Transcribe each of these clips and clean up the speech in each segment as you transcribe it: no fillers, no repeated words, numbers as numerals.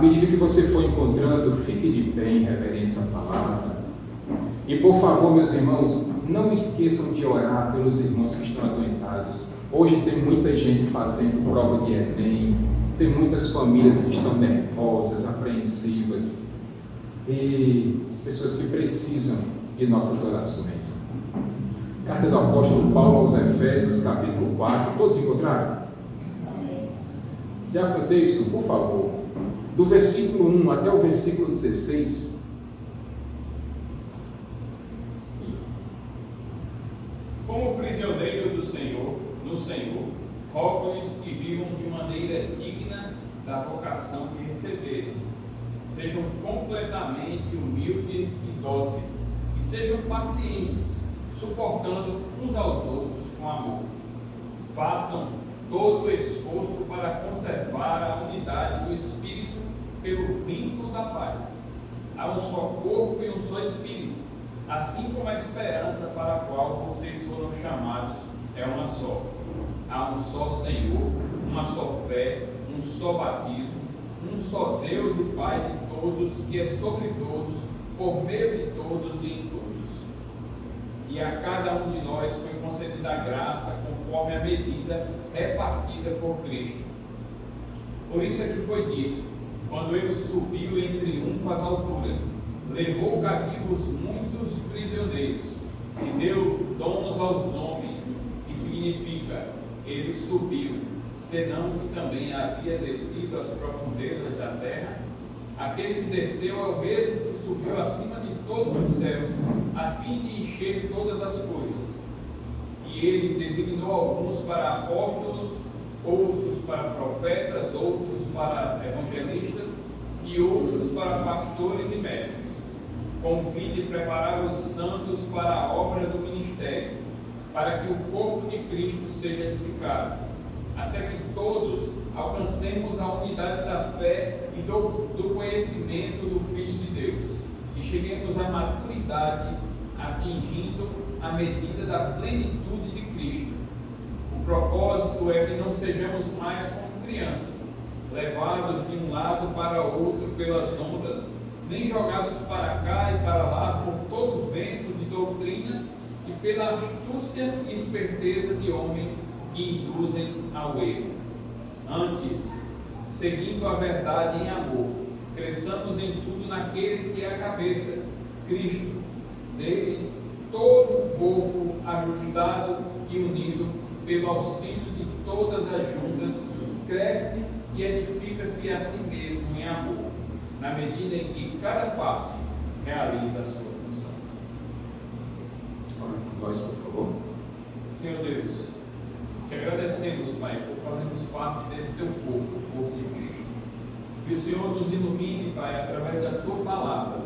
medida que você for encontrando, fique de pé em reverência à palavra. E por favor, meus irmãos, não esqueçam de orar pelos irmãos que estão adoentados. Hoje tem muita gente fazendo prova de Enem, tem muitas famílias que estão nervosas, apreensivas, e pessoas que precisam de nossas orações. Carta do apóstolo Paulo aos Efésios, capítulo 4, todos encontraram? Amém. Diácono Davidson, por favor, do versículo 1 até o versículo 16. Como prisioneiro do Senhor, no Senhor, rogo-lhes que vivam de maneira digna da vocação que receberam. Sejam completamente humildes e dóceis, e sejam pacientes, suportando uns aos outros com amor. Façam todo o esforço para conservar a unidade do Espírito pelo vínculo da paz. Há um só corpo e um só Espírito, assim como a esperança para a qual vocês foram chamados é uma só. Há um só Senhor, uma só fé, um só batismo, um só Deus e Pai de todos, que é sobre todos, por meio de todos e em todos. E a cada um de nós foi concedida a graça conforme a medida repartida por Cristo. Por isso é que foi dito, quando ele subiu em triunfo às alturas, levou cativos muitos prisioneiros e deu dons aos homens, que significa, ele subiu, senão que também havia descido às profundezas da terra. Aquele que desceu é o mesmo que subiu acima de todos os céus, a fim de encher todas as coisas. E ele designou alguns para apóstolos, outros para profetas, outros para evangelistas e outros para pastores e mestres, com o fim de preparar os santos para a obra do ministério, para que o corpo de Cristo seja edificado, até que todos alcancemos a unidade da fé e do conhecimento do Filho de Deus, e cheguemos à maturidade, atingindo a medida da plenitude de Cristo. O propósito é que não sejamos mais como crianças, levados de um lado para outro pelas ondas, nem jogados para cá e para lá por todo o vento de doutrina e pela astúcia e esperteza de homens que induzem ao erro. Antes, seguindo a verdade em amor, cresçamos em tudo naquele que é a cabeça, Cristo. Dele, todo o corpo ajustado e unido pelo auxílio de todas as juntas, cresce e edifica-se a si mesmo em amor, na medida em que cada parte realiza a sua função. Nós, por favor. Senhor Deus, te agradecemos, Pai, por fazermos parte desse teu corpo, o corpo de Cristo. Que o Senhor nos ilumine, Pai, através da tua palavra,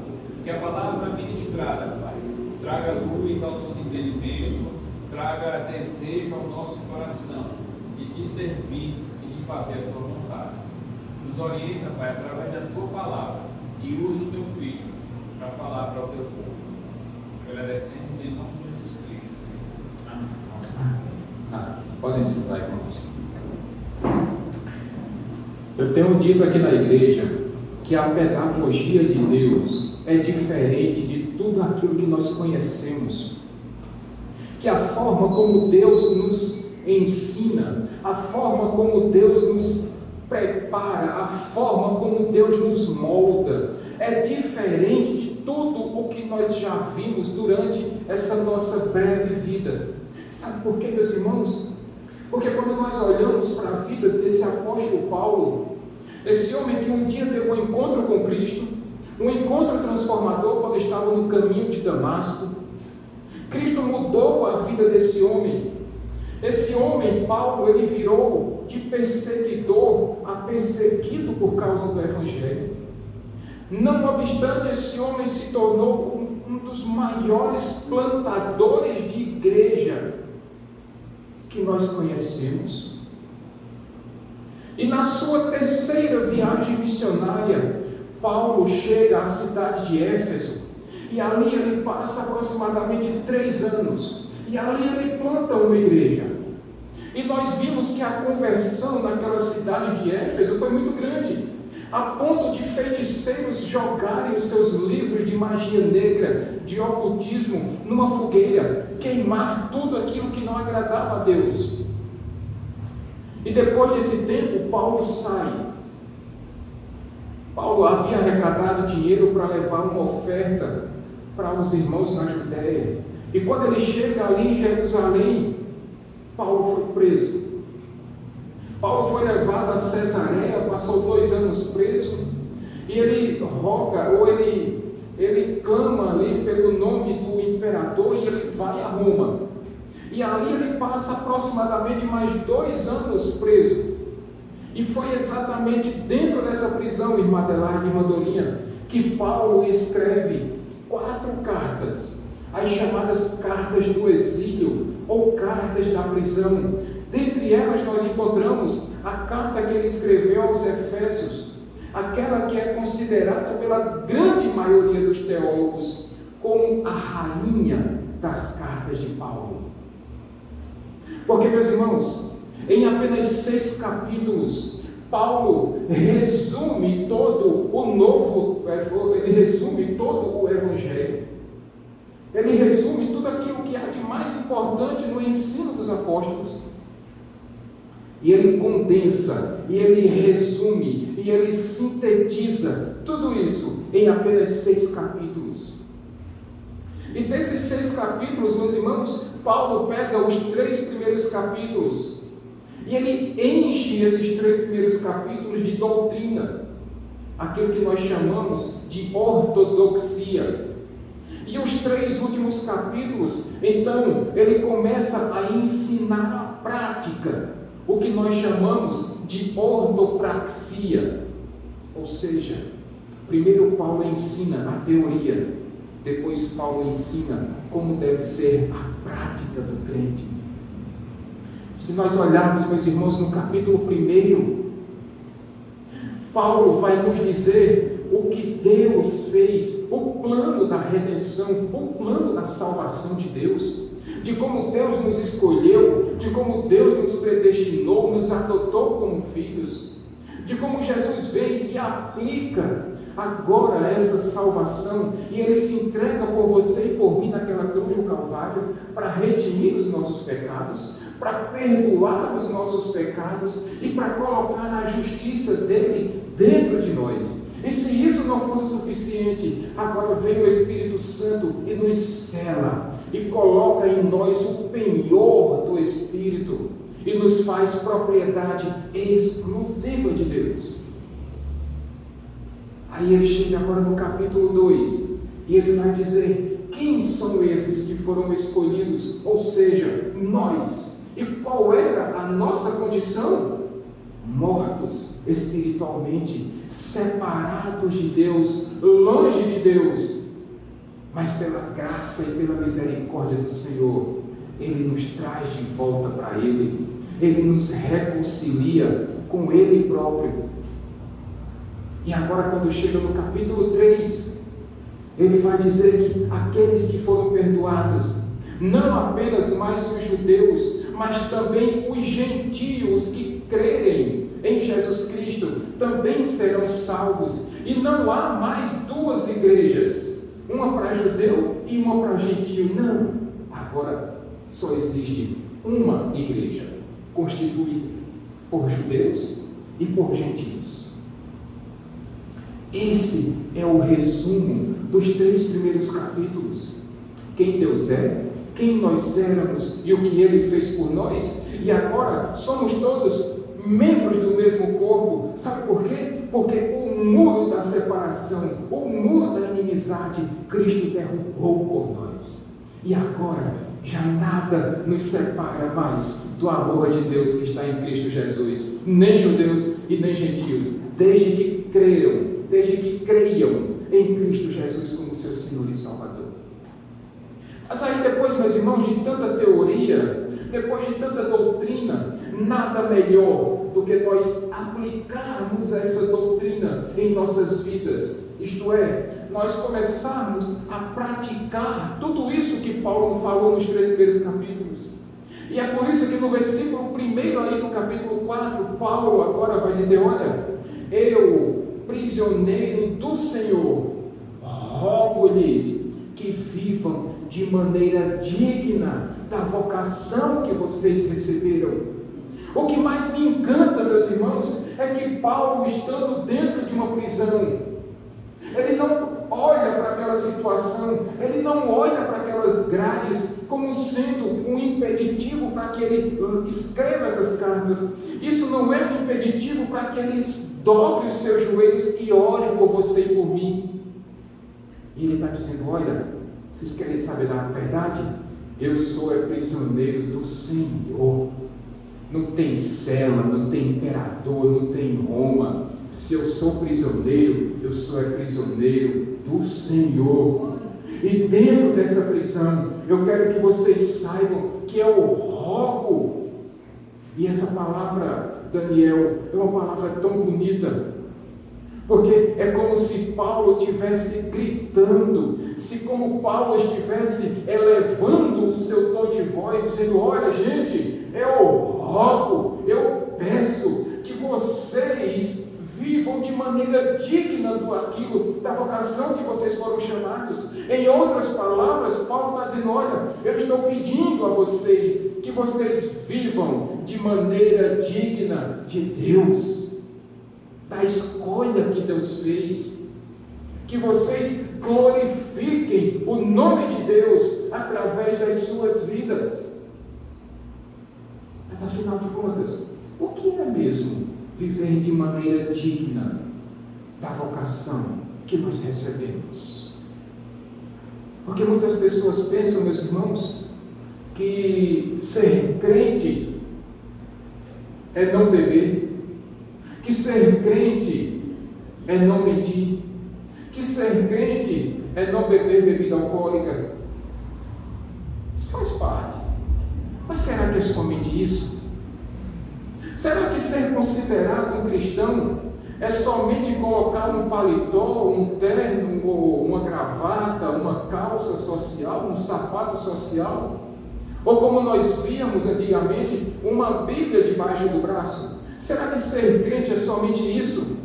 que a palavra ministrada, Pai, traga luz ao nosso entendimento, traga desejo ao nosso coração de te servir e de fazer a tua vontade. Nos orienta, Pai, através da tua palavra e usa o teu Filho para falar para o teu povo. Agradecemos em nome de Jesus Cristo, Senhor. Amém. Podem sentar, irmãos. Eu tenho dito aqui na igreja que a pedagogia de Deus é diferente de tudo aquilo que nós conhecemos. Que a forma como Deus nos ensina, a forma como Deus nos prepara, a forma como Deus nos molda, é diferente de tudo o que nós já vimos durante essa nossa breve vida. Sabe por quê, meus irmãos? Porque quando nós olhamos para a vida desse apóstolo Paulo, esse homem que um dia teve um encontro com Cristo, um encontro transformador quando estava no caminho de Damasco, Cristo mudou a vida desse homem. Esse homem, Paulo, ele virou de perseguidor a perseguido por causa do Evangelho. Não obstante, esse homem se tornou um dos maiores plantadores de igreja que nós conhecemos. E na sua terceira viagem missionária, Paulo chega à cidade de Éfeso, e ali ele passa aproximadamente 3 anos, e ali ele planta uma igreja. E nós vimos que a conversão naquela cidade de Éfeso foi muito grande. a ponto de feiticeiros jogarem os seus livros de magia negra, de ocultismo, numa fogueira, queimar tudo aquilo que não agradava a Deus. E depois desse tempo, Paulo sai. Paulo havia arrecadado dinheiro para levar uma oferta para os irmãos na Judéia. E quando ele chega ali em Jerusalém, Paulo foi preso. Paulo foi levado a Cesareia, passou 2 anos preso, e ele roga, ou ele clama ali pelo nome do imperador, e ele vai a Roma. E ali ele passa aproximadamente mais 2 anos preso. E foi exatamente dentro dessa prisão, irmã Adelaide e irmã Dorinha, que Paulo escreve 4 cartas, as chamadas cartas do exílio, ou cartas da prisão. Dentre elas nós encontramos a carta que ele escreveu aos Efésios, aquela que é considerada pela grande maioria dos teólogos como a rainha das cartas de Paulo. Porque, meus irmãos, em apenas 6 capítulos, Paulo resume todo o Evangelho. Ele resume tudo aquilo que há de mais importante no ensino dos apóstolos. E ele condensa, e ele resume, e ele sintetiza tudo isso em apenas 6 capítulos. E desses 6 capítulos, meus irmãos, Paulo pega os 3 primeiros capítulos e ele enche esses 3 primeiros capítulos de doutrina, aquilo que nós chamamos de ortodoxia. E os 3 últimos capítulos, então, ele começa a ensinar a prática, o que nós chamamos de ortopraxia. Ou seja, primeiro Paulo ensina a teoria, depois Paulo ensina como deve ser a prática do crente. Se nós olharmos, meus irmãos, no capítulo 1, Paulo vai nos dizer o que Deus fez, o plano da redenção, o plano da salvação de Deus, de como Deus nos escolheu, de como Deus nos predestinou, nos adotou como filhos, de como Jesus veio e aplica agora essa salvação, e Ele se entrega por você e por mim naquela cruz do Calvário, para redimir os nossos pecados, para perdoar os nossos pecados e para colocar a justiça dele dentro de nós. E se isso não fosse suficiente, agora vem o Espírito Santo e nos sela e coloca em nós o penhor do Espírito e nos faz propriedade exclusiva de Deus. Aí ele chega agora no capítulo 2 e ele vai dizer quem são esses que foram escolhidos, ou seja, nós. E qual era a nossa condição? Mortos espiritualmente, separados de Deus, longe de Deus. Mas pela graça e pela misericórdia do Senhor, Ele nos traz de volta para Ele. Ele nos reconcilia com Ele próprio. E agora, quando chega no capítulo 3, ele vai dizer que aqueles que foram perdoados, não apenas mais os judeus, mas também os gentios que crerem em Jesus Cristo, também serão salvos. E não há mais 2 igrejas, uma para judeu e uma para gentio. Não, agora só existe uma igreja, constituída por judeus e por gentios. Esse é o resumo dos 3 primeiros capítulos. Quem Deus é, quem nós éramos e o que Ele fez por nós. E agora somos todos membros do mesmo corpo. Sabe por quê? Porque o muro da separação, o muro da inimizade, Cristo derrubou por nós. E agora já nada nos separa mais do amor de Deus que está em Cristo Jesus. Nem judeus e nem gentios, desde que creiam em Cristo Jesus como seu Senhor e Salvador. Mas aí depois, meus irmãos, de tanta teoria, depois de tanta doutrina, nada melhor do que nós aplicarmos essa doutrina em nossas vidas. Isto é, nós começarmos a praticar tudo isso que Paulo falou nos 3 primeiros capítulos. E é por isso que no versículo 1 aí no capítulo 4, Paulo agora vai dizer, olha, eu prisioneiro do Senhor, rogo-lhes que vivam de maneira digna da vocação que vocês receberam. O que mais me encanta, meus irmãos, é que Paulo, estando dentro de uma prisão, ele não olha para aquela situação, ele não olha para aquelas grades como sendo um impeditivo para que ele escreva essas cartas. Isso não é um impeditivo para que ele dobre os seus joelhos e ore por você e por mim. E ele está dizendo: olha, vocês querem saber da verdade? Eu sou prisioneiro do Senhor. Não tem cela, não tem imperador, não tem Roma. Se eu sou prisioneiro, eu sou prisioneiro do Senhor. E dentro dessa prisão, eu quero que vocês saibam que eu rogo. E essa palavra, Daniel, é uma palavra tão bonita, porque é como se Paulo estivesse gritando, se como Paulo estivesse elevando o seu tom de voz, dizendo: olha, gente, eu rogo, eu peço que vocês vivam de maneira digna da vocação que vocês foram chamados. Em outras palavras, Paulo está dizendo: olha, eu estou pedindo a vocês que vocês vivam de maneira digna de Deus, da escolha que Deus fez, que vocês glorifiquem o nome de Deus através das suas vidas. Mas afinal de contas, o que é mesmo viver de maneira digna da vocação que nós recebemos? Porque muitas pessoas pensam, meus irmãos, que ser crente é não beber, que ser crente é não mentir, que ser crente é não beber bebida alcoólica. Isso faz parte. Mas será que é somente isso? Será que ser considerado um cristão é somente colocar um paletó, um terno, ou uma gravata, uma calça social, um sapato social? Ou como nós víamos antigamente, uma Bíblia debaixo do braço? Será que ser crente é somente isso?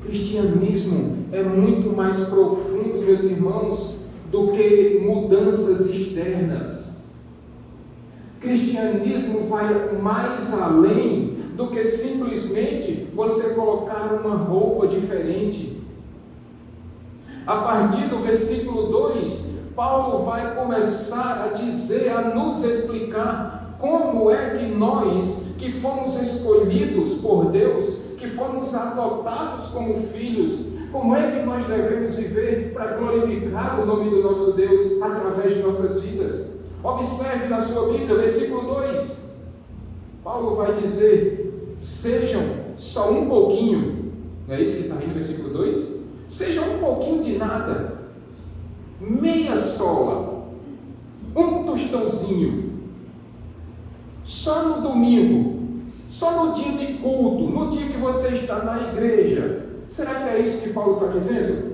Cristianismo é muito mais profundo, meus irmãos, do que mudanças externas. Cristianismo vai mais além do que simplesmente você colocar uma roupa diferente. A partir do versículo 2, Paulo vai começar a dizer, a nos explicar como é que nós, que fomos escolhidos por Deus, que fomos adotados como filhos, como é que nós devemos viver para glorificar o nome do nosso Deus através de nossas vidas. Observe na sua Bíblia, versículo 2. Paulo vai dizer: sejam só um pouquinho, não é isso que está aí no versículo 2? Sejam um pouquinho de nada, meia sola, um tostãozinho, só no domingo, só no dia de culto, no dia que você está na igreja. Será que é isso que Paulo está dizendo?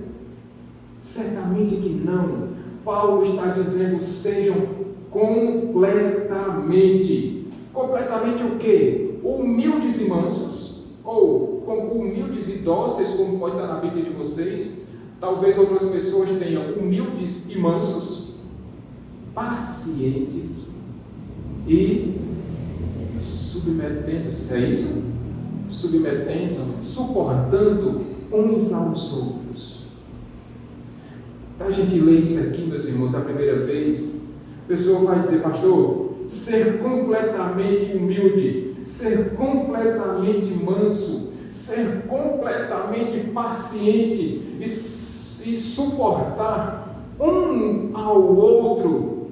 Certamente que não. Paulo está dizendo: sejam completamente. Completamente o quê? Humildes e mansos, ou humildes e dóceis, como pode estar na Bíblia de vocês. Talvez outras pessoas tenham humildes e mansos, pacientes e submetendo-se, é isso? Submetendo-se, suportando uns aos outros. Para a gente ler isso aqui, meus irmãos, a primeira vez, a pessoa vai dizer: pastor, ser completamente humilde, ser completamente manso, ser completamente paciente e suportar um ao outro.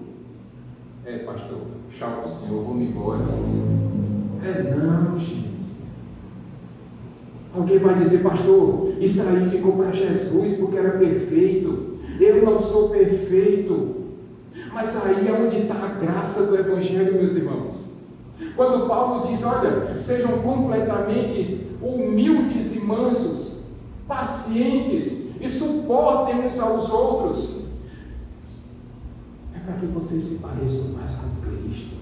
Pastor, tchau para o senhor, vou me embora. Não, gente. Alguém vai dizer: pastor, isso aí ficou para Jesus porque era perfeito. Eu não sou perfeito. Mas aí é onde está a graça do Evangelho, meus irmãos. Quando Paulo diz: olha, sejam completamente humildes e mansos, pacientes e suportem uns aos outros, é para que vocês se pareçam mais com Cristo.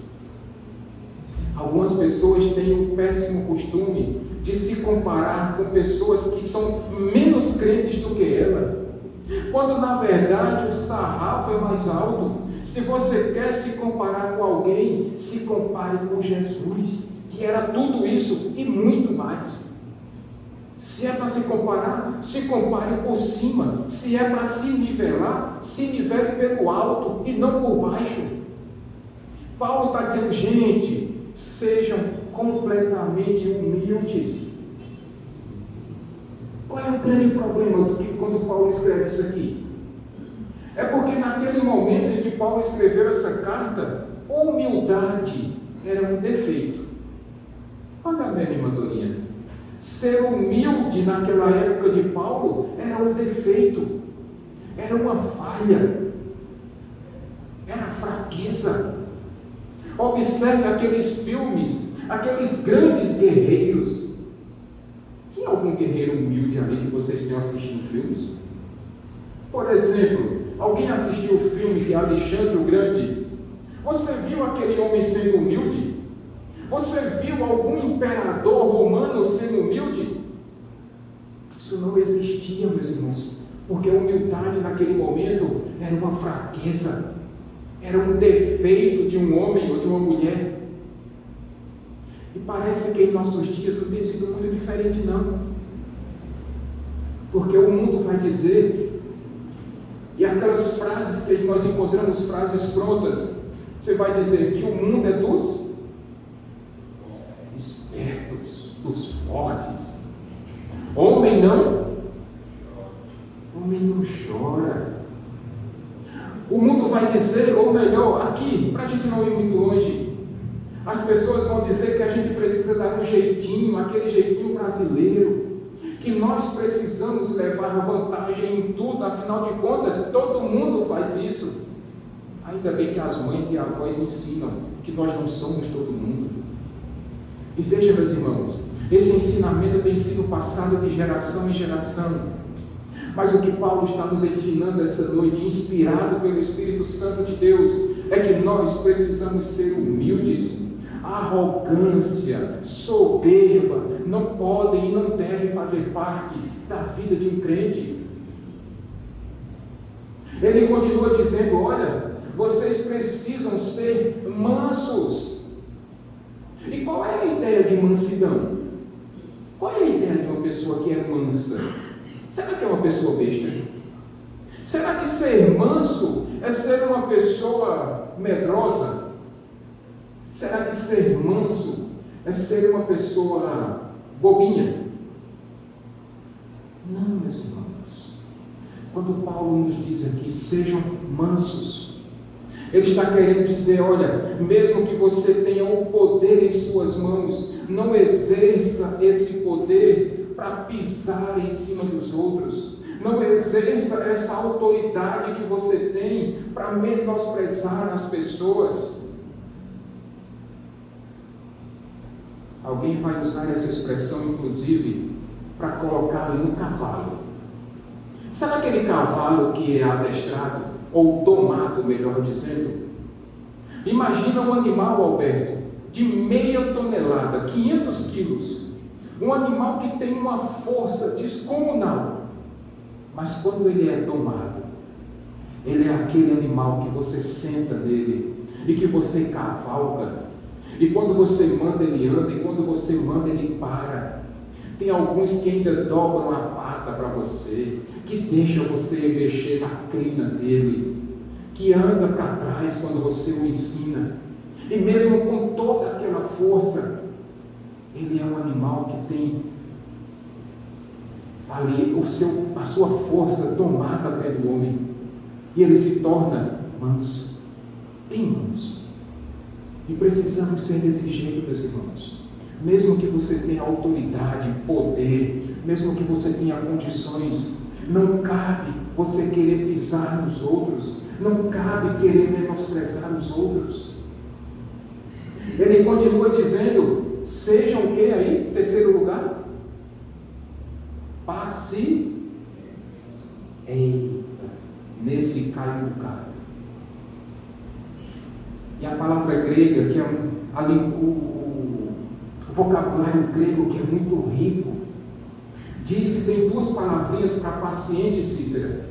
Algumas pessoas têm o péssimo costume de se comparar com pessoas que são menos crentes do que ela, quando na verdade o sarrafo é mais alto. Se você quer se comparar com alguém, se compare com Jesus, que era tudo isso e muito mais. Se é para se comparar, se compare por cima. Se é para se nivelar, se nivele pelo alto e não por baixo. Paulo está dizendo, gente, sejam completamente humildes. Qual é o grande problema do que quando Paulo escreve isso aqui? É porque naquele momento em que Paulo escreveu essa carta, humildade era um defeito. Olha a minha animadorinha. Ser humilde naquela época de Paulo era um defeito, era uma falha, era fraqueza. Observe aqueles filmes, aqueles grandes guerreiros. Tinha algum guerreiro humilde ali que vocês tenham assistido filmes? Por exemplo, alguém assistiu o filme de Alexandre o Grande? Você viu aquele homem sendo humilde? Você viu algum imperador romano sendo humilde? Isso não existia, meus irmãos, porque a humildade naquele momento era uma fraqueza, era um defeito de um homem ou de uma mulher. E parece que em nossos dias não tem sido muito diferente, não. Porque o mundo vai dizer, e aquelas frases que nós encontramos, frases prontas, você vai dizer que o mundo é dos espertos, dos fortes. Homem não chora. O mundo vai dizer, ou melhor, aqui, para a gente não ir muito longe, as pessoas vão dizer que a gente precisa dar um jeitinho, aquele jeitinho brasileiro, que nós precisamos levar vantagem em tudo, afinal de contas, todo mundo faz isso. Ainda bem que as mães e avós ensinam que nós não somos todo mundo. E veja, meus irmãos, esse ensinamento tem sido passado de geração em geração. Mas o que Paulo está nos ensinando essa noite, inspirado pelo Espírito Santo de Deus, é que nós precisamos ser humildes. Arrogância, soberba, não podem e não devem fazer parte da vida de um crente. Ele continua dizendo, olha, vocês precisam ser mansos. E qual é a ideia de mansidão? Qual é a ideia de uma pessoa que é mansa? Será que é uma pessoa besta? Será que ser manso é ser uma pessoa medrosa? Será que ser manso é ser uma pessoa bobinha? Não, meus irmãos. Quando Paulo nos diz aqui, sejam mansos, ele está querendo dizer, olha, mesmo que você tenha o poder em suas mãos, não exerça esse poder para pisar em cima dos outros. Não exerça essa autoridade que você tem para menosprezar as pessoas. Alguém vai usar essa expressão, inclusive, para colocar ali um cavalo. Sabe aquele cavalo que é adestrado, ou domado, melhor dizendo? Imagina um animal, Alberto, de meia tonelada, 500 quilos. Um animal que tem uma força descomunal. Mas quando ele é domado, ele é aquele animal que você senta nele e que você cavalga. E quando você manda, ele anda, e quando você manda, ele para. Tem alguns que ainda dobram a pata para você, que deixam você mexer na crina dele, que anda para trás quando você o ensina. E mesmo com toda aquela força, ele é um animal que tem ali a sua força tomada pelo homem. E ele se torna manso, bem manso. E precisamos ser desse jeito, meus irmãos. Mesmo que você tenha autoridade, poder, mesmo que você tenha condições, não cabe você querer pisar nos outros, não cabe querer menosprezar os outros. Ele continua dizendo, sejam o que aí? Terceiro lugar? Pacientes. Eita, nesse cai um bocado. E a palavra grega, que é vocabulário grego que é muito rico. Diz que tem 2 palavrinhas para paciente, Cícera.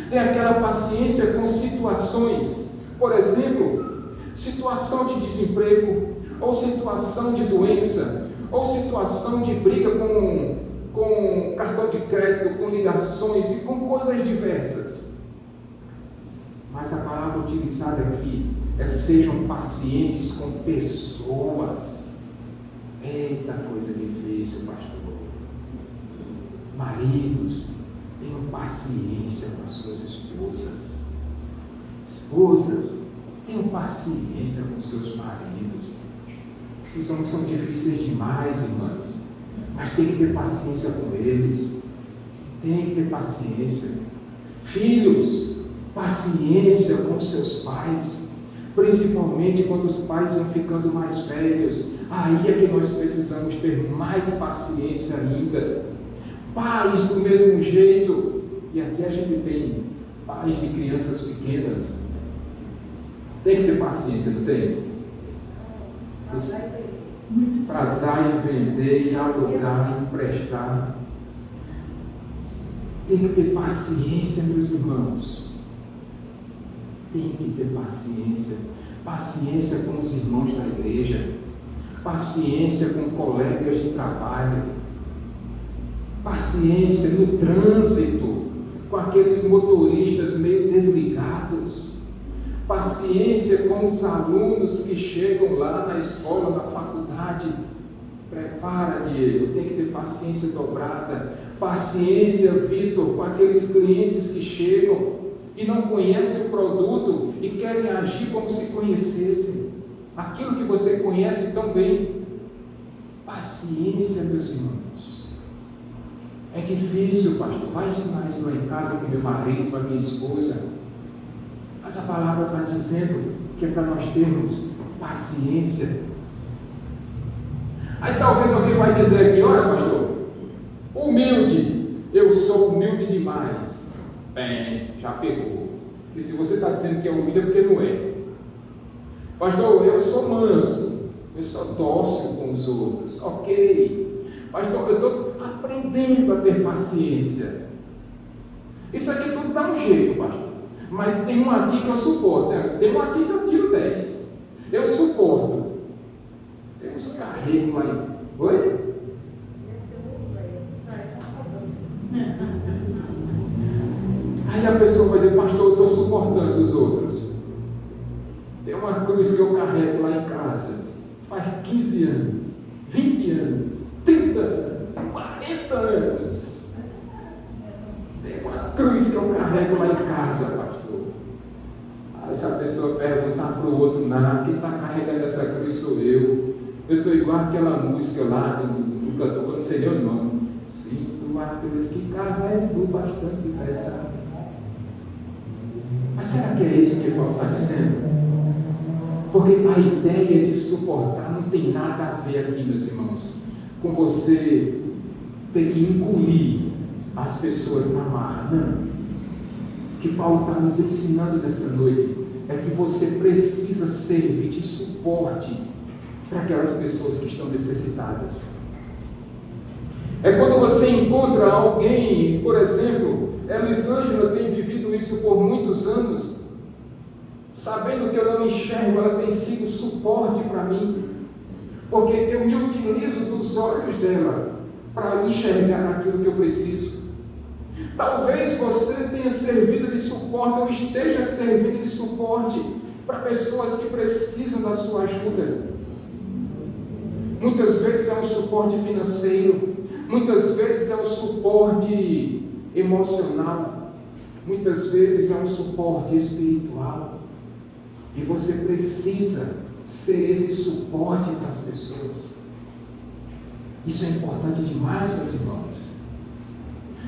Tem aquela paciência com situações, por exemplo, situação de desemprego, ou situação de doença, ou situação de briga com cartão de crédito, com ligações e com coisas diversas. Mas a palavra utilizada aqui é sejam pacientes com pessoas. Eita, coisa difícil, pastor. Maridos, tenham paciência com as suas esposas. Esposas, tenham paciência com seus maridos. Esses homens são difíceis demais, irmãs. Mas tem que ter paciência com eles. Tem que ter paciência. Filhos, paciência com seus pais. Principalmente quando os pais vão ficando mais velhos. Aí é que nós precisamos ter mais paciência ainda. Pais do mesmo jeito. E aqui a gente tem pais de crianças pequenas. Tem que ter paciência, não tem? Para dar e vender, e alugar, e emprestar. Tem que ter paciência, meus irmãos. Tem que ter paciência. Paciência com os irmãos da igreja. Paciência com colegas de trabalho. Paciência no trânsito com aqueles motoristas meio desligados. Paciência com os alunos que chegam lá na escola, na faculdade. Prepara, Diego, tem que ter paciência dobrada. Paciência, Vitor, com aqueles clientes que chegam e não conhecem o produto e querem agir como se conhecessem aquilo que você conhece tão bem. Paciência, meus irmãos. É difícil, pastor. Vai ensinar isso lá em casa para meu marido, para minha esposa. Mas a palavra está dizendo que é para nós termos paciência. Aí talvez alguém vai dizer aqui, olha, pastor, humilde, eu sou humilde demais. Bem, já pegou. E se você está dizendo que é humilde é porque não é. Pastor, eu sou manso, eu sou dócil com os outros. Ok. Pastor, eu estou aprendendo a ter paciência. Isso aqui tudo dá um jeito, pastor. Mas tem um aqui que eu suporto. Tem um aqui que eu tiro 10. Eu suporto. Tem uns carregos lá em... Oi? Aí a pessoa vai dizer, pastor, eu estou suportando os outros. Tem uma cruz que eu carrego lá em casa. Faz 15 anos, 20 anos, 30 anos, 40 anos. Tem uma cruz que eu carrego lá em casa, pastor. Aí se a pessoa perguntar para o outro, não, quem está carregando essa cruz sou eu. Eu estou igual aquela música lá do cantor, que eu não sei nem o nome. Sinto uma cruz que carrego bastante pesada. Mas será que é isso que Paulo está dizendo? Porque a ideia de suportar não tem nada a ver aqui, meus irmãos, com você ter que engolir as pessoas na marra. Não. O que Paulo está nos ensinando nessa noite é que você precisa servir de suporte para aquelas pessoas que estão necessitadas. É quando você encontra alguém, por exemplo, Elisângela tem vivido isso por muitos anos, sabendo que eu não enxergo, ela tem sido suporte para mim, porque eu me utilizo dos olhos dela para enxergar aquilo que eu preciso. Talvez você tenha servido de suporte ou esteja servindo de suporte para pessoas que precisam da sua ajuda. Muitas vezes é um suporte financeiro, muitas vezes é um suporte emocional, muitas vezes é um suporte espiritual. E você precisa ser esse suporte para as pessoas. Isso é importante demais, meus irmãos.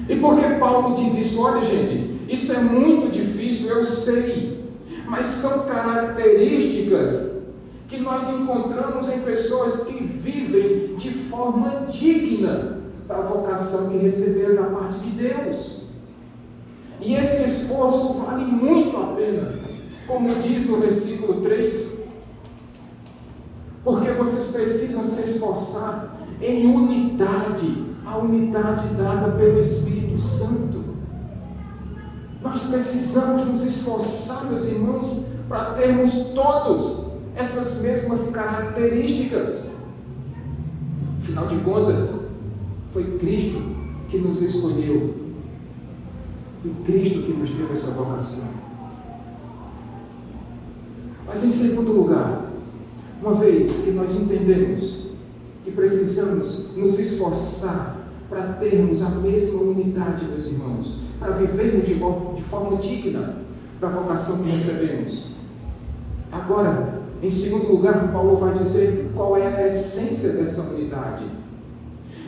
E por que Paulo diz isso? Olha, gente, isso é muito difícil, eu sei, mas são características que nós encontramos em pessoas que vivem de forma digna da vocação que receberam da parte de Deus. E esse esforço vale muito a pena. Como diz no versículo 3, Porque vocês precisam se esforçar em unidade, a unidade dada pelo Espírito Santo. Nós precisamos nos esforçar, meus irmãos, para termos todos essas mesmas características. Afinal de contas, foi Cristo que nos escolheu. Foi Cristo que nos deu essa vocação. Mas em segundo lugar, uma vez que nós entendemos que precisamos nos esforçar para termos a mesma unidade, meus irmãos, para vivermos de forma digna da vocação que recebemos. Agora, em segundo lugar, Paulo vai dizer qual é a essência dessa unidade.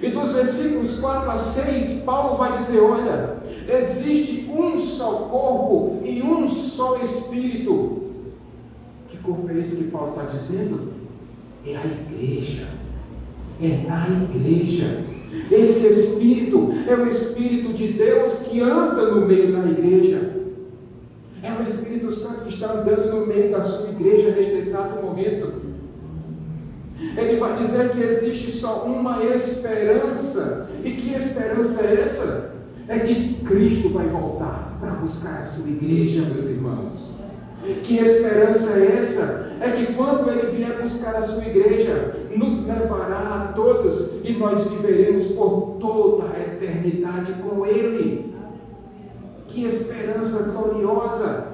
E dos versículos 4 a 6, Paulo vai dizer, olha, existe um só corpo e um só Espírito. Que corpo é esse que Paulo está dizendo? É a igreja. É a igreja. Esse Espírito é o Espírito de Deus que anda no meio da igreja. É o Espírito Santo que está andando no meio da sua igreja neste exato momento. Ele vai dizer que existe só uma esperança. E que esperança é essa? É que Cristo vai voltar para buscar a sua igreja, meus irmãos. Que esperança é essa? É que quando Ele vier buscar a sua igreja, nos levará a todos e nós viveremos por toda a eternidade com Ele. Que esperança gloriosa!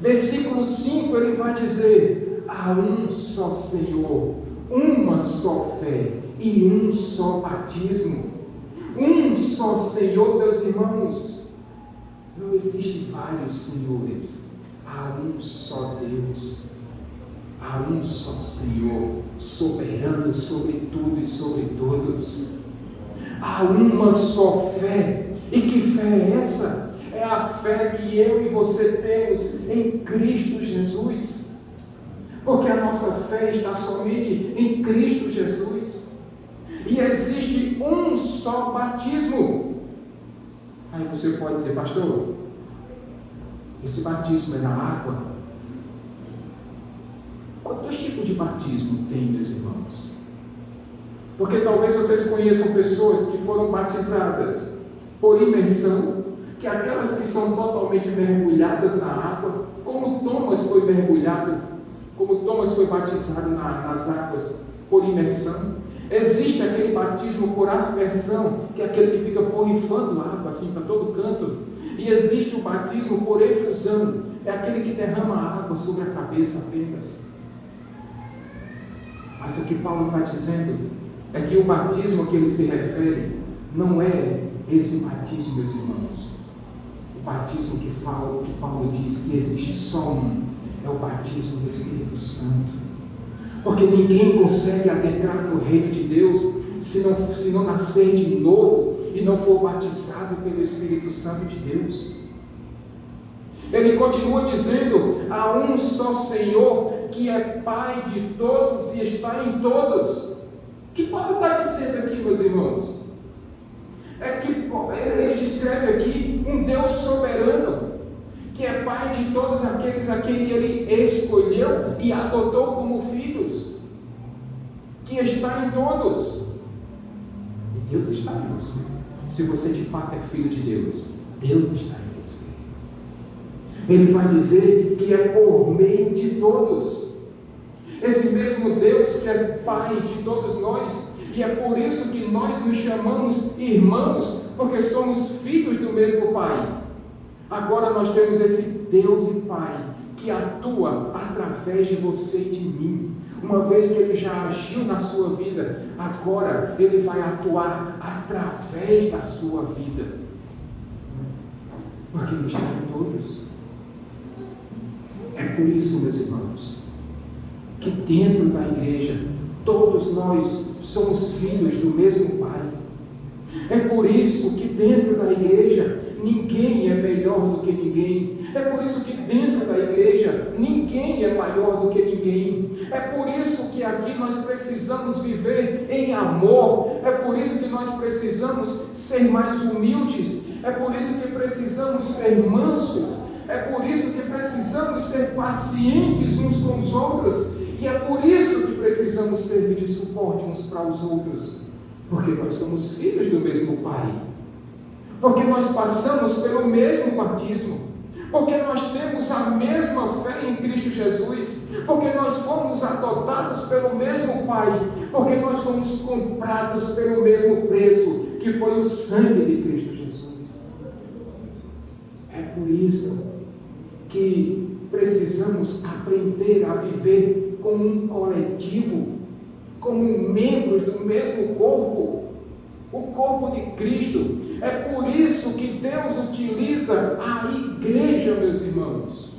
Versículo 5, ele vai dizer: há um só Senhor, uma só fé e um só batismo. Um só Senhor, meus irmãos. Não existe vários senhores. Há um só Deus. Há um só Senhor, soberano sobre tudo e sobre todos. Há uma só fé. E que fé é essa? É a fé que eu e você temos em Cristo Jesus. Porque a nossa fé está somente em Cristo Jesus. E existe um só batismo. Aí você pode dizer, pastor, esse batismo é na água? Quantos tipos de batismo tem, meus irmãos? Porque talvez vocês conheçam pessoas que foram batizadas por imersão, que aquelas que são totalmente mergulhadas na água, como Thomas foi mergulhado, como Thomas foi batizado nas águas por imersão. Existe aquele batismo por aspersão, que é aquele que fica borrifando água assim para todo canto. E existe o batismo por efusão, é aquele que derrama água sobre a cabeça apenas. Mas o que Paulo está dizendo é que o batismo a que ele se refere não é esse batismo, meus irmãos. O batismo que Paulo diz que existe só um, é o batismo do Espírito Santo. Porque ninguém consegue adentrar no reino de Deus se não nascer de novo e não for batizado pelo Espírito Santo de Deus. Ele continua dizendo: há um só Senhor que é Pai de todos e está em todos. O que Paulo está dizendo aqui, meus irmãos? É que ele descreve aqui um Deus soberano, que é Pai de todos aqueles a quem Ele escolheu e adotou como filhos, que está em todos. E Deus está em você. Se você de fato é filho de Deus, Deus está em você. Ele vai dizer que é por meio de todos. Esse mesmo Deus que é Pai de todos nós, e é por isso que nós nos chamamos irmãos, porque somos filhos do mesmo Pai. Agora nós temos esse Deus e Pai que atua através de você e de mim. Uma vez que Ele já agiu na sua vida, agora Ele vai atuar através da sua vida. Porque Ele está em todos. É por isso, meus irmãos, que dentro da igreja, todos nós somos filhos do mesmo Pai. É por isso que dentro da igreja, ninguém é melhor do que ninguém. É por isso que dentro da igreja, ninguém é maior do que ninguém. É por isso que aqui nós precisamos viver em amor. É por isso que nós precisamos ser mais humildes. É por isso que precisamos ser mansos. É por isso que precisamos ser pacientes uns com os outros. E é por isso que precisamos servir de suporte uns para os outros, porque nós somos filhos do mesmo Pai, porque nós passamos pelo mesmo batismo, porque nós temos a mesma fé em Cristo Jesus, porque nós fomos adotados pelo mesmo Pai, porque nós fomos comprados pelo mesmo preço, que foi o sangue de Cristo Jesus. É por isso que precisamos aprender a viver como um coletivo, como membros do mesmo corpo, o corpo de Cristo. É por isso que Deus utiliza a igreja, meus irmãos.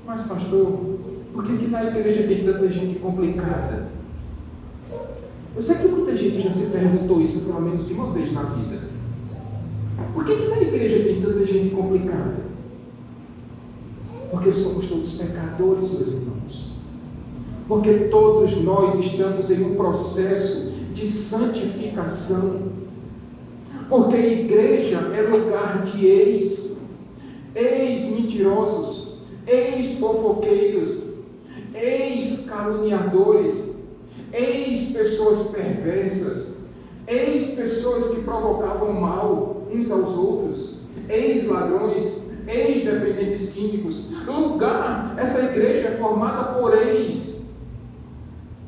Mas, pastor, por que na igreja tem tanta gente complicada? Eu sei que muita gente já se perguntou isso pelo menos de uma vez na vida. Por que na igreja tem tanta gente complicada? Porque somos todos pecadores, meus irmãos. Porque todos nós estamos em um processo de santificação. Porque a igreja é lugar de ex-mentirosos, ex-fofoqueiros, ex-caluniadores, ex-pessoas perversas, ex-pessoas que provocavam mal uns aos outros, ex-ladrões, ex-dependentes químicos. Essa igreja é formada por ex.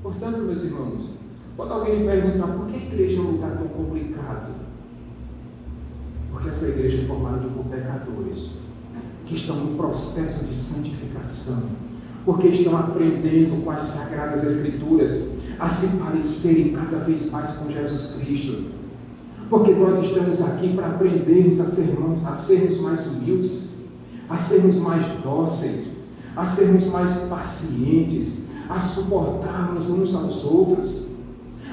Portanto, meus irmãos, quando alguém me perguntar por que a igreja é um lugar tão complicado, porque essa igreja é formada por pecadores que estão no processo de santificação, porque estão aprendendo com as Sagradas Escrituras a se parecerem cada vez mais com Jesus Cristo, porque nós estamos aqui para aprendermos a sermos mais humildes, a sermos mais dóceis, a sermos mais pacientes, a suportarmos uns aos outros,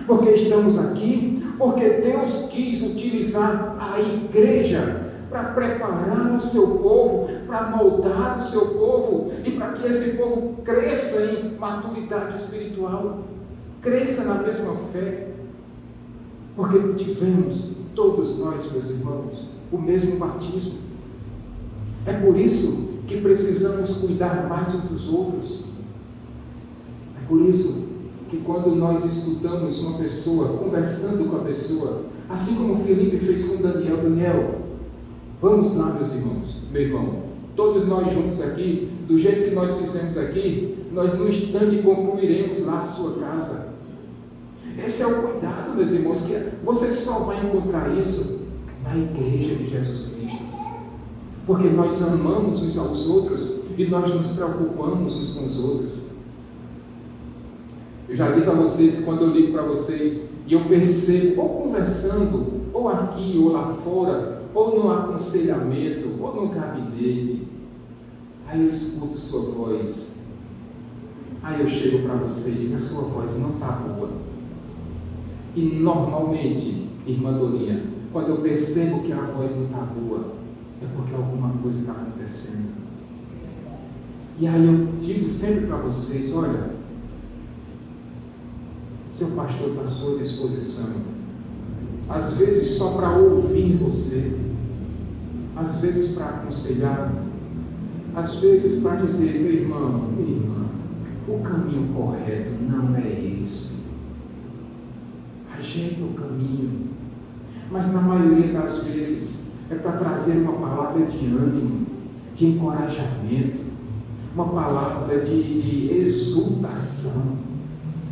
porque estamos aqui, porque Deus quis utilizar a igreja para preparar o seu povo, para moldar o seu povo, e para que esse povo cresça em maturidade espiritual, cresça na mesma fé, porque tivemos, todos nós, meus irmãos, o mesmo batismo. É por isso que precisamos cuidar mais uns dos outros. É por isso que quando nós escutamos uma pessoa, conversando com a pessoa, assim como Felipe fez com Daniel, vamos lá, meus irmãos, meu irmão, todos nós juntos aqui, do jeito que nós fizemos aqui, nós num instante concluiremos lá a sua casa. Esse é o cuidado, meus irmãos, que você só vai encontrar isso na igreja de Jesus Cristo, porque nós amamos uns aos outros e nós nos preocupamos uns com os outros. Eu já disse a vocês que quando eu ligo para vocês e eu percebo, ou conversando, ou aqui, ou lá fora, ou no aconselhamento, ou no gabinete, aí eu escuto sua voz, aí eu chego para você e digo, a sua voz não está boa. E normalmente, irmã Dorinha, quando eu percebo que a voz não está boa, é porque alguma coisa está acontecendo. E aí eu digo sempre para vocês, olha, seu pastor está à sua disposição, às vezes só para ouvir você, às vezes para aconselhar, às vezes para dizer, meu irmão, minha irmã, o caminho correto não é esse, ajeita o caminho, mas na maioria das vezes é para trazer uma palavra de ânimo, de encorajamento, uma palavra de exultação,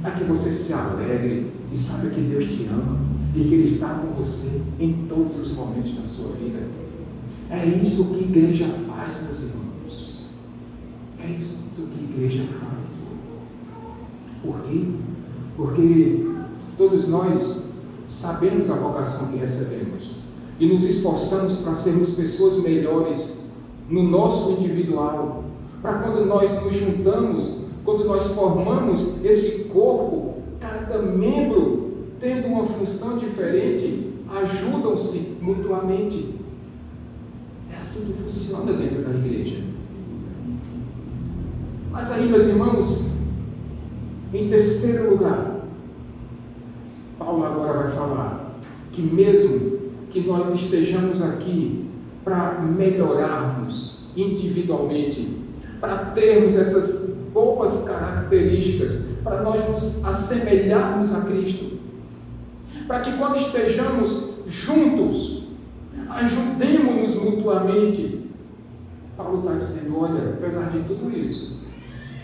para que você se alegre e saiba que Deus te ama e que Ele está com você em todos os momentos da sua vida. É isso que a igreja faz, meus irmãos. É isso que a igreja faz. Por quê? Porque todos nós sabemos a vocação que recebemos e nos esforçamos para sermos pessoas melhores no nosso individual, para quando nós nos juntamos, quando nós formamos esse corpo, cada membro tendo uma função diferente, ajudam-se mutuamente. É assim que funciona dentro da igreja. Mas aí, meus irmãos, em terceiro lugar, Paulo agora vai falar que mesmo que nós estejamos aqui para melhorarmos individualmente, para termos essas boas características para nós nos assemelharmos a Cristo. Para que quando estejamos juntos, ajudemos-nos mutuamente. Paulo está dizendo, olha, apesar de tudo isso,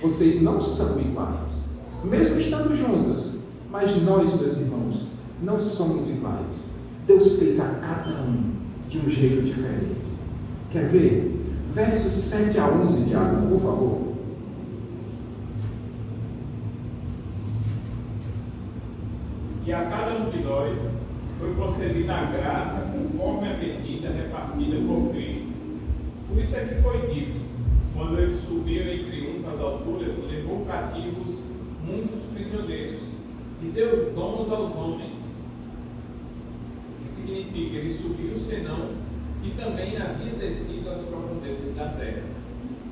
vocês não são iguais, mesmo estando juntos, mas nós, meus irmãos, não somos iguais. Deus fez a cada um de um jeito diferente. Quer ver? Versos 7 a 11, Diácono, por favor. E a cada um de nós foi concedida a graça conforme a medida repartida por Cristo. Por isso é que foi dito, quando ele subiu em triunfo às alturas, levou cativos muitos prisioneiros e deu dons aos homens. Que significa, ele subiu senão que também havia descido às profundezas da terra.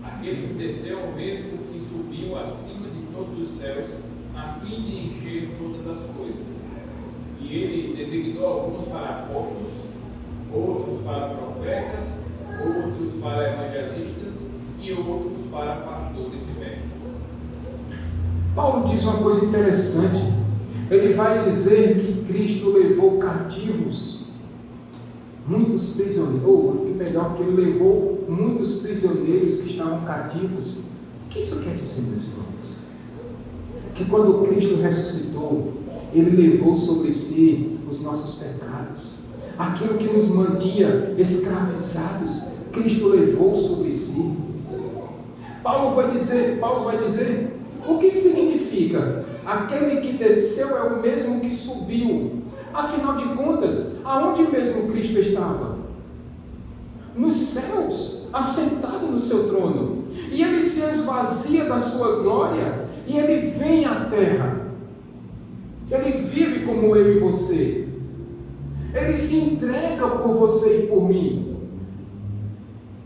Aquele que desceu é o mesmo que subiu acima de todos os céus, a fim de encher todas as coisas. E ele designou alguns para apóstolos, outros para profetas, outros para evangelistas e outros para pastores e mestres. Paulo diz uma coisa interessante. Ele vai dizer que Cristo levou cativos muitos prisioneiros, ou melhor, que ele levou muitos prisioneiros que estavam cativos. O que isso quer dizer, meus irmãos? Que quando Cristo ressuscitou, ele levou sobre si os nossos pecados. Aquilo que nos mantinha escravizados, Cristo levou sobre si. Paulo vai dizer, o que significa? Aquele que desceu é o mesmo que subiu. Afinal de contas, aonde mesmo Cristo estava? Nos céus, assentado no seu trono. E ele se esvazia da sua glória e ele vem à terra. Ele vive como eu e você. Ele se entrega por você e por mim.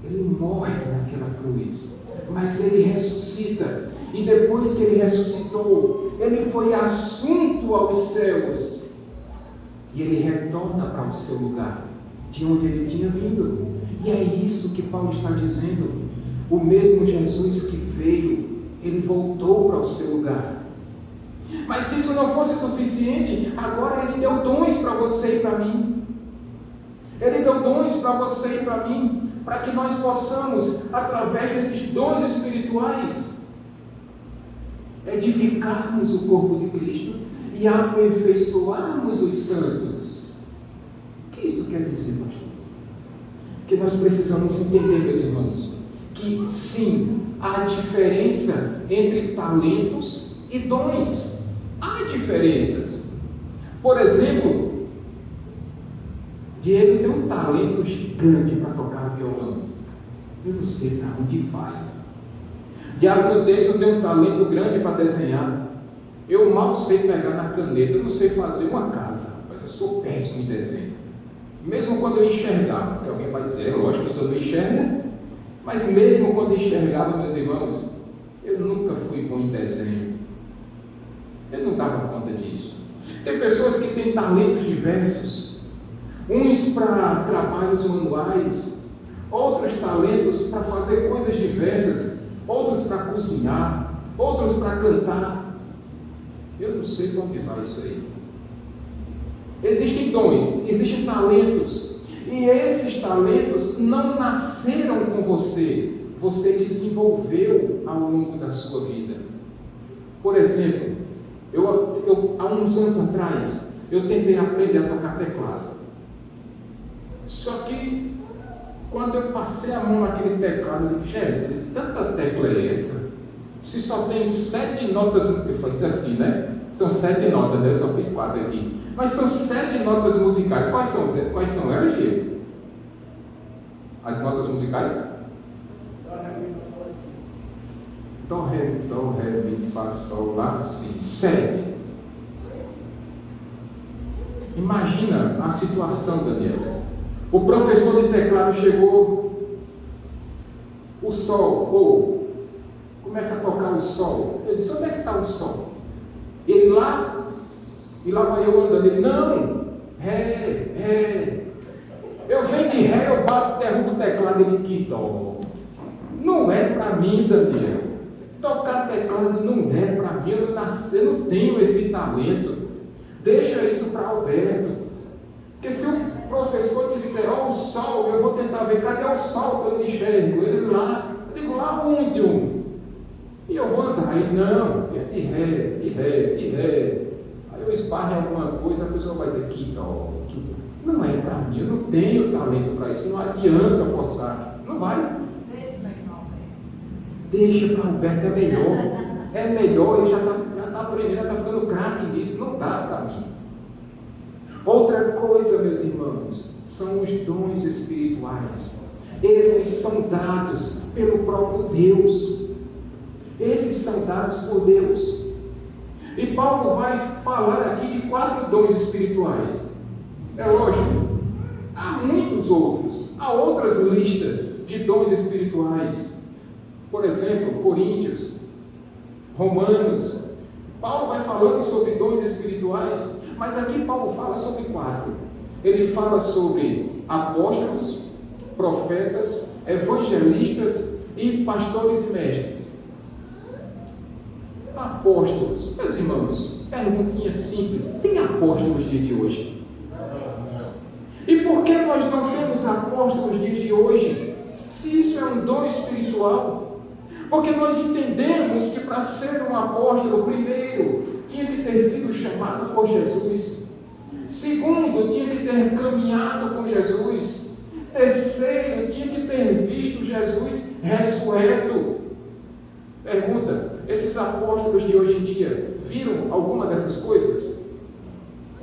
Ele morre naquela cruz, mas ele ressuscita. E depois que ele ressuscitou, ele foi assunto aos céus. E ele retorna para o seu lugar, de onde ele tinha vindo. E é isso que Paulo está dizendo. O mesmo Jesus que veio, ele voltou para o seu lugar. Mas se isso não fosse suficiente, agora ele deu dons para você e para mim. Ele deu dons para você e para mim, para que nós possamos, através desses dons espirituais, edificarmos o corpo de Cristo e aperfeiçoarmos os santos. O que isso quer dizer, pastor? Que nós precisamos entender, meus irmãos, que sim, há diferença entre talentos e dons. Há diferenças. Por exemplo, Diego tem um talento gigante para tocar violão. Eu não sei para onde vai. Diácono Deison tem um talento grande para desenhar. Eu mal sei pegar na caneta, eu não sei fazer uma casa, mas eu sou péssimo em desenho. Mesmo quando eu enxergava, que alguém vai dizer, lógico que o senhor não enxerga, mas mesmo quando eu enxergava, meus irmãos, eu nunca fui bom em desenho. Eu não dava conta disso. Tem pessoas que têm talentos diversos, uns para trabalhos manuais, outros talentos para fazer coisas diversas, outros para cozinhar, outros para cantar. Eu não sei para onde vai isso aí. Existem dons, existem talentos, e esses talentos não nasceram com você, você desenvolveu ao longo da sua vida. Por exemplo, há uns anos atrás, eu tentei aprender a tocar teclado. Só que, quando eu passei a mão naquele teclado, eu disse, Jesus, tanta tecla é essa? Se só tem 7 notas, eu falei assim, né? São 7 notas, né? Eu só fiz 4 aqui. Mas são 7 notas musicais. Quais são elas, Diego? As notas musicais? Dó, ré, mi, fá, sol, lá, si. 7. Imagina a situação, Daniel. O professor de teclado chegou, o sol, ou começa a tocar o sol. Eu disse, onde é que está o sol? Ele lá, e lá vai eu andando. Ele, não, ré. Eu venho de ré, eu bato, derrubo o teclado. Ele, que dó. Não é para mim, Daniel. Tocar teclado não é para mim, eu não tenho esse talento. Deixa isso para Alberto. Porque se o professor disser, ó, o sol, eu vou tentar ver, cadê o sol que eu não enxergo? Ele lá, eu digo, lá onde? E eu vou andar, aí não, é de ré, de ré, de ré. Aí eu esbarro em alguma coisa, a pessoa vai dizer, que dó, que... Não é para mim, eu não tenho talento para isso, não adianta forçar, não vai. Deixa para Alberto, é melhor, ele já está aprendendo, já está ficando craque nisso, não dá para mim. Outra coisa, meus irmãos, são os dons espirituais. Esses são dados pelo próprio Deus. Esses são dados por Deus. E Paulo vai falar aqui de 4 dons espirituais. É lógico, há muitos outros, há outras listas de dons espirituais. Por exemplo, Coríntios, Romanos. Paulo vai falando sobre dons espirituais, mas aqui Paulo fala sobre 4. Ele fala sobre apóstolos, profetas, evangelistas e pastores e mestres. Apóstolos, meus irmãos, perguntinha simples: tem apóstolos nos dias de hoje? E por que nós não temos apóstolos nos dias de hoje? Se isso é um dom espiritual, porque nós entendemos que para ser um apóstolo, primeiro, tinha que ter sido chamado por Jesus. Segundo, tinha que ter caminhado com Jesus. Terceiro, tinha que ter visto Jesus ressurreto. Pergunta: esses apóstolos de hoje em dia viram alguma dessas coisas?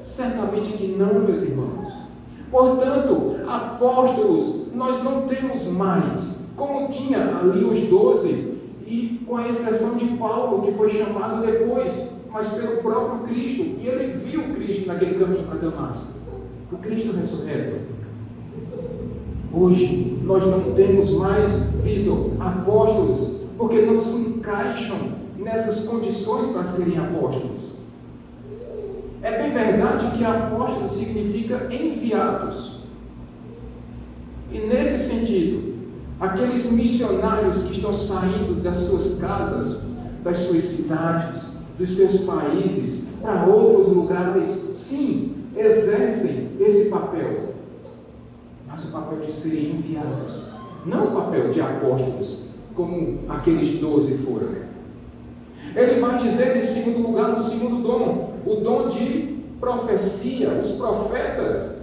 Certamente que não, meus irmãos. Portanto, apóstolos nós não temos mais, como tinha ali os 12, e com a exceção de Paulo, que foi chamado depois, mas pelo próprio Cristo, e ele viu Cristo naquele caminho para Damasco, o Cristo ressurreto. Hoje, nós não temos mais, Vitor, apóstolos, porque não se encaixam nessas condições para serem apóstolos. É bem verdade que apóstolo significa enviados. E nesse sentido, aqueles missionários que estão saindo das suas casas, das suas cidades, dos seus países, para outros lugares, sim, exercem esse papel. Mas o papel de serem enviados, não o papel de apóstolos, como aqueles 12 foram. Ele vai dizer, em segundo lugar, no segundo dom, o dom de profecia, os profetas.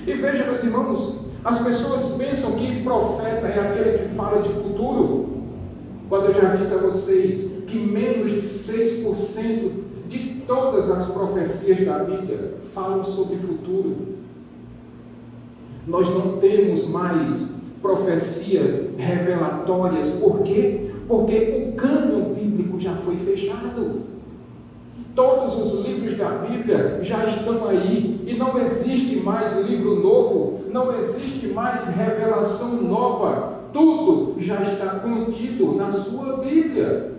E veja, meus irmãos, as pessoas pensam que profeta é aquele que fala de futuro, quando eu já disse a vocês que menos de 6% de todas as profecias da Bíblia falam sobre futuro. Nós não temos mais profecias revelatórias. Por quê? Porque o cânon bíblico já foi fechado. Todos os livros da Bíblia já estão aí, e não existe mais livro novo, não existe mais revelação nova, tudo já está contido na sua Bíblia.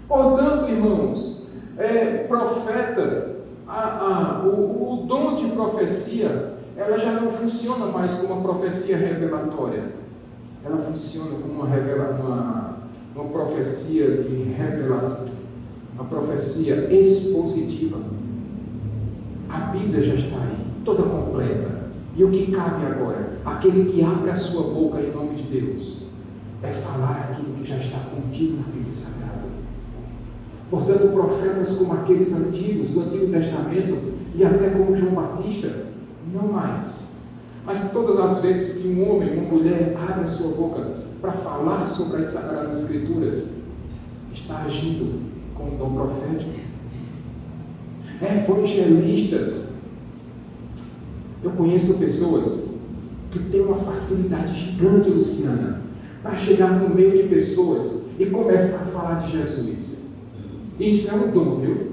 Portanto, irmãos, profeta, o dom de profecia, ela já não funciona mais como uma profecia revelatória, ela funciona como uma profecia de revelação, uma profecia expositiva. A Bíblia já está aí, toda completa. E o que cabe agora? Aquele que abre a sua boca em nome de Deus é falar aquilo que já está contido na Bíblia Sagrada. Portanto, profetas como aqueles antigos, do Antigo Testamento, e até como João Batista, não mais. Mas todas as vezes que um homem, uma mulher abre a sua boca para falar sobre as Sagradas Escrituras, está agindo com o dom profético. Evangelistas. Eu conheço pessoas que têm uma facilidade gigante, Luciana, para chegar no meio de pessoas e começar a falar de Jesus. Isso é um dom, viu?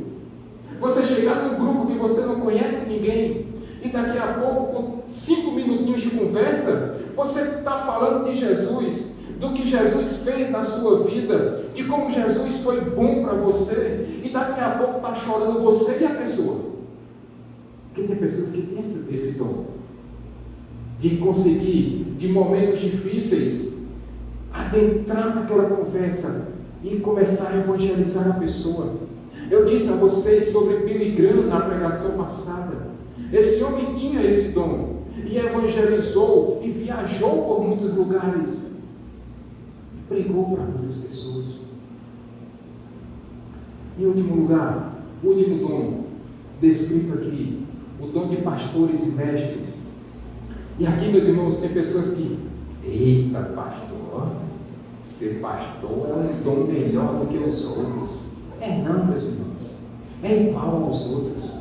Você chegar num grupo que você não conhece ninguém, e daqui a pouco, com 5 minutinhos de conversa, você está falando de Jesus, do que Jesus fez na sua vida, de como Jesus foi bom para você, e daqui a pouco está chorando você e a pessoa. Porque tem pessoas que têm esse dom de conseguir, de momentos difíceis, adentrar naquela conversa e começar a evangelizar a pessoa. Eu disse a vocês sobre Billy Graham na pregação passada. Esse homem tinha esse dom e evangelizou e viajou por muitos lugares. Pregou para muitas pessoas. Em último lugar, o último dom descrito aqui, o dom de pastores e mestres. E aqui, meus irmãos, tem pessoas que, eita, pastor, ser pastor é um dom melhor do que os outros. Não, meus irmãos, é igual aos outros.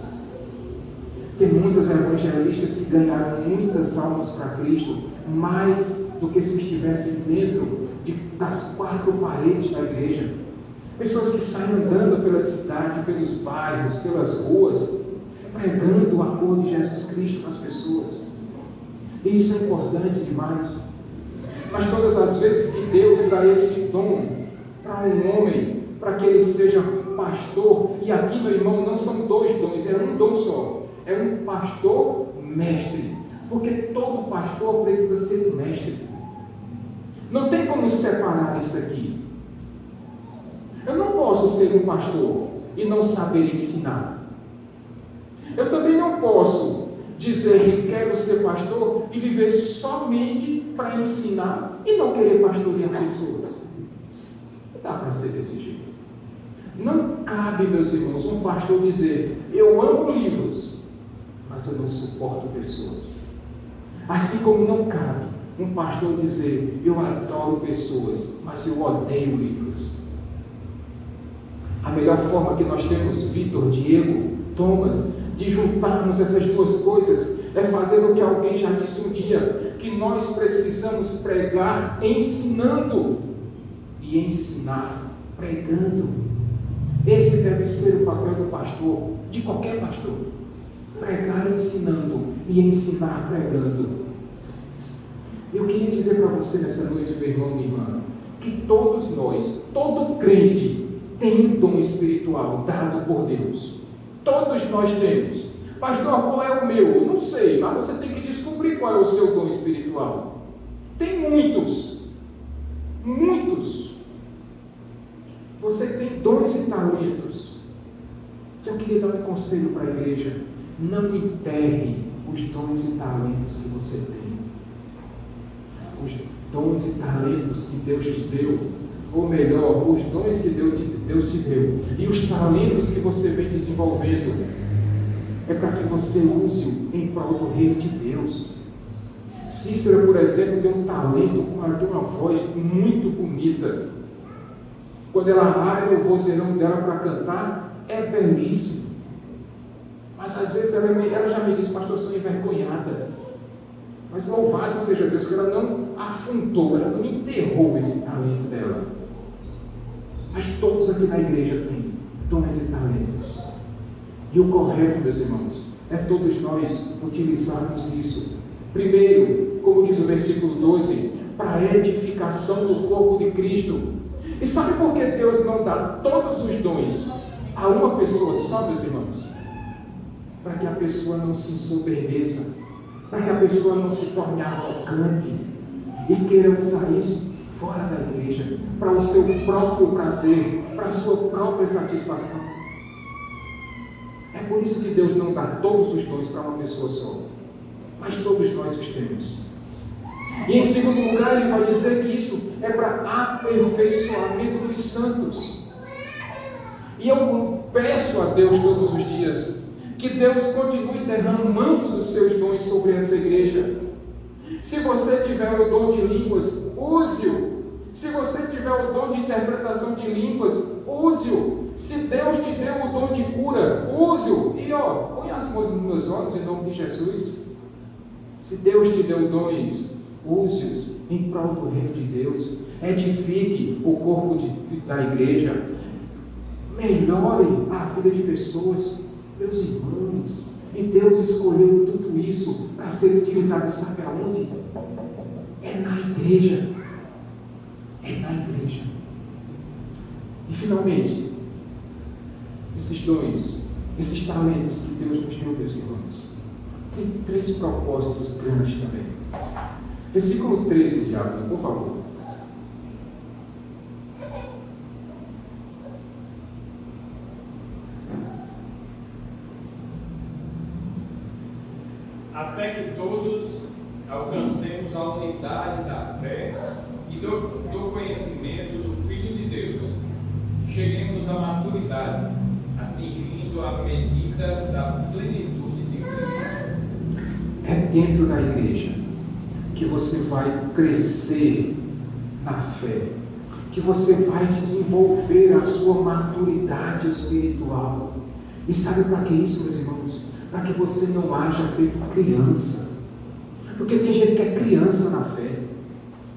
Tem muitos evangelistas que ganharam muitas almas para Cristo, mais do que se estivessem dentro das quatro paredes da igreja. Pessoas que saem andando pela cidade, pelos bairros, pelas ruas, pregando o amor de Jesus Cristo para as pessoas. E isso é importante demais. Mas todas as vezes que Deus dá esse dom para um homem, para que ele seja pastor, e aqui, meu irmão, não são dois dons, é um dom só. É um pastor mestre. Porque todo pastor precisa ser um mestre. Não tem como separar isso aqui. Eu não posso ser um pastor e não saber ensinar. Eu também não posso dizer que quero ser pastor e viver somente para ensinar e não querer pastorear pessoas. Não dá para ser desse jeito. Não cabe, meus irmãos, um pastor dizer: eu amo livros, mas eu não suporto pessoas. Assim como não cabe um pastor dizer: eu adoro pessoas, mas eu odeio livros. A melhor forma que nós temos, Vitor, Diego, Thomas, de juntarmos essas duas coisas é fazer o que alguém já disse um dia, que nós precisamos pregar ensinando e ensinar pregando. Esse deve ser o papel do pastor, de qualquer pastor: pregar ensinando e ensinar pregando. Eu queria dizer para você nessa noite, meu irmão, minha irmã, que todos nós, todo crente tem um dom espiritual dado por Deus. Todos nós temos. Pastor, qual é o meu? Eu não sei, mas você tem que descobrir qual é o seu dom espiritual. Tem muitos. Muitos. Você tem dons e talentos. Eu queria dar um conselho para a igreja: não enterre os dons e talentos que você tem. Os dons e talentos que Deus te deu, ou melhor, os dons que Deus te deu e os talentos que você vem desenvolvendo, é para que você use em prol do reino de Deus. Cícera, por exemplo, tem um talento, tem uma voz muito bonita. Quando ela abre o vozeirão dela para cantar, é belíssimo. Mas às vezes ela já me diz: pastor, eu sou envergonhada. Mas louvado seja Deus que ela não afundou, ela não enterrou esse talento dela. Mas todos aqui na igreja têm dons e talentos. E o correto, meus irmãos, é todos nós utilizarmos isso. Primeiro, como diz o versículo 12, para a edificação do corpo de Cristo. E sabe por que Deus não dá todos os dons a uma pessoa só, meus irmãos? Para que a pessoa não se ensoberbeça, para que a pessoa não se torne arrogante e queira usar isso fora da igreja, para o seu próprio prazer, para a sua própria satisfação. É por isso que Deus não dá todos os dons para uma pessoa só, mas todos nós os temos. E em segundo lugar, ele vai dizer que isso é para aperfeiçoamento dos santos. E eu peço a Deus todos os dias que Deus continue derramando os seus dons sobre essa igreja. Se você tiver o dom de línguas, use-o. Se você tiver o dom de interpretação de línguas, use-o. Se Deus te deu o dom de cura, use-o. E põe as mãos nos meus olhos em nome de Jesus. Se Deus te deu dons, use-os em prol do reino de Deus. Edifique o corpo da igreja. Melhore a vida de pessoas. Meus irmãos, e Deus escolheu tudo isso para ser utilizado, sabe aonde? É na igreja. É na igreja. E finalmente, esses dons, esses talentos que Deus nos deu, meus irmãos, tem 3 propósitos grandes também. Versículo 13, Diácono, por favor. dentro da igreja que você vai crescer na fé, que você vai desenvolver a sua maturidade espiritual. E sabe para que isso, meus irmãos? Para que você não haja feito criança. Porque tem gente que é criança na fé.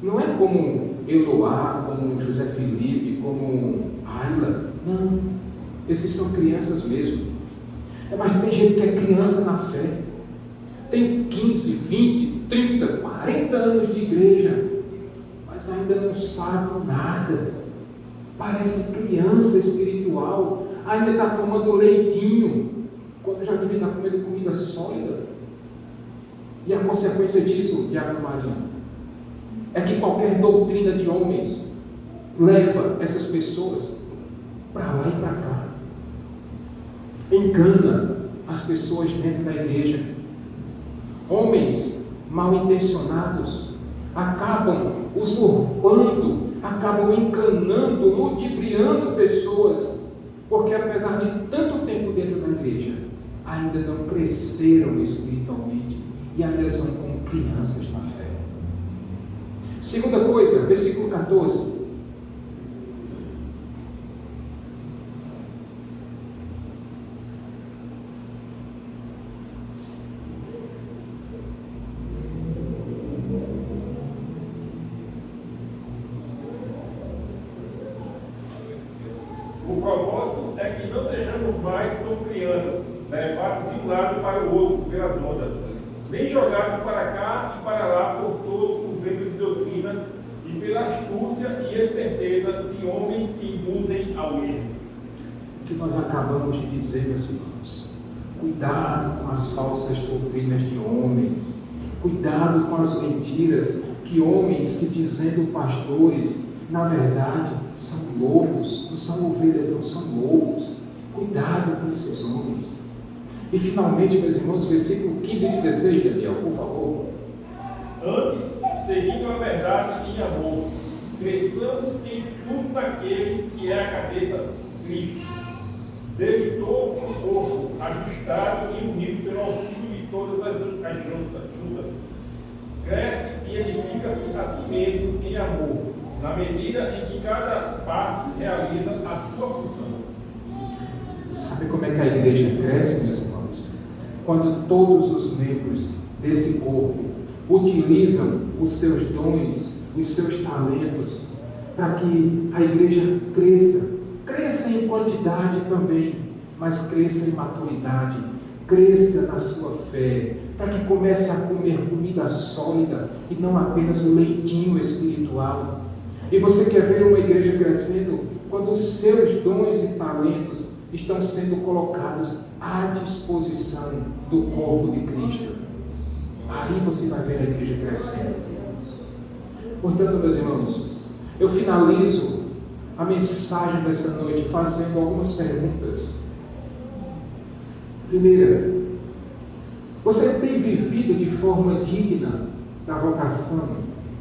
Não é como Eloá, como José Felipe, como Ayla. Não. Esses são crianças mesmo. Mas tem gente que é criança na fé. Tem 15, 20, 30, 40 anos de igreja, mas ainda não sabe nada. Parece criança espiritual. Ainda está tomando leitinho, quando já devia estar comendo comida sólida. E a consequência disso, Diácono Marinho, é que qualquer doutrina de homens leva essas pessoas para lá e para cá. Engana as pessoas dentro da igreja. Homens mal intencionados acabam usurpando, acabam enganando, ludibriando pessoas, porque apesar de tanto tempo dentro da igreja, ainda não cresceram espiritualmente e ainda são como crianças na fé. Segunda coisa, versículo 14. O propósito é que não sejamos mais como crianças, levados de um lado para o outro pelas ondas, nem jogados para cá e para lá por todo o vento de doutrina e pela astúcia e esperteza de homens que induzem ao erro. O que nós acabamos de dizer, meus irmãos, cuidado com as falsas doutrinas de homens, cuidado com as mentiras que homens se dizendo pastores, na verdade, são lobos, não são ovelhas, não são lobos. Cuidado com esses homens. E finalmente, meus irmãos, versículo 15 e 16, Daniel, por favor. Antes, seguindo a verdade em amor, cresçamos em tudo naquele que é a cabeça, Cristo. Dele todo o corpo, ajustado e unido pelo auxílio de todas as juntas, cresce e edifica-se a si mesmo em amor, na medida em que cada parte realiza a sua função. Sabe como é que a igreja cresce, meus irmãos? Quando todos os membros desse corpo utilizam os seus dons, os seus talentos, para que a igreja cresça em quantidade também, mas cresça em maturidade, cresça na sua fé, para que comece a comer comida sólida e não apenas o leitinho espiritual. E você quer ver uma igreja crescendo quando os seus dons e talentos estão sendo colocados à disposição do corpo de Cristo. Aí você vai ver a igreja crescendo. Portanto, meus irmãos, eu finalizo a mensagem dessa noite fazendo algumas perguntas. Primeira, você tem vivido de forma digna da vocação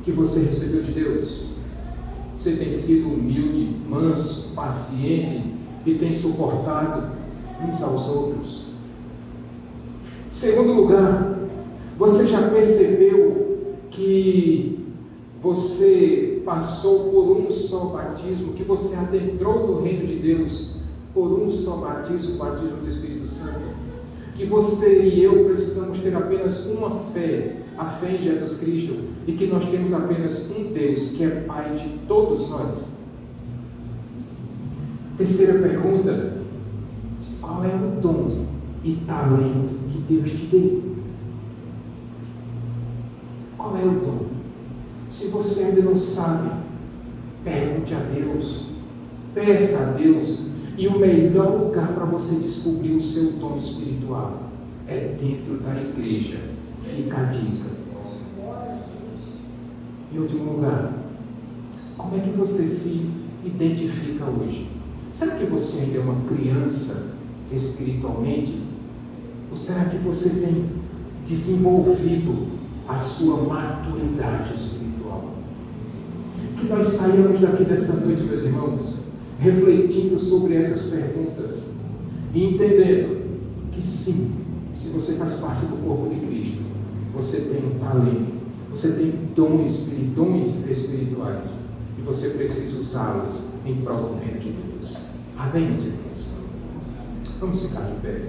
que você recebeu de Deus? Você tem sido humilde, manso, paciente e tem suportado uns aos outros? Segundo lugar, você já percebeu que você passou por um só batismo, que você adentrou no reino de Deus por um só batismo, o batismo do Espírito Santo? Que você e eu precisamos ter apenas uma fé, a fé em Jesus Cristo, e que nós temos apenas um Deus, que é Pai de todos nós? Terceira pergunta: qual é o dom e talento que Deus te deu? Qual é o dom? Se você ainda não sabe, pergunte a Deus, peça a Deus. E o melhor lugar para você descobrir o seu dom espiritual é dentro da igreja. Fica a dica. Em último lugar, como é que você se identifica hoje? Será que você ainda é uma criança espiritualmente? Ou será que você tem desenvolvido a sua maturidade espiritual? Que nós saímos daqui dessa noite, meus irmãos, refletindo sobre essas perguntas e entendendo que sim, se você faz parte do corpo de Cristo, você tem um talento, você tem dons espirituais, e você precisa usá-los em prol do reino de Deus. Amém, meus irmãos? Vamos ficar de pé.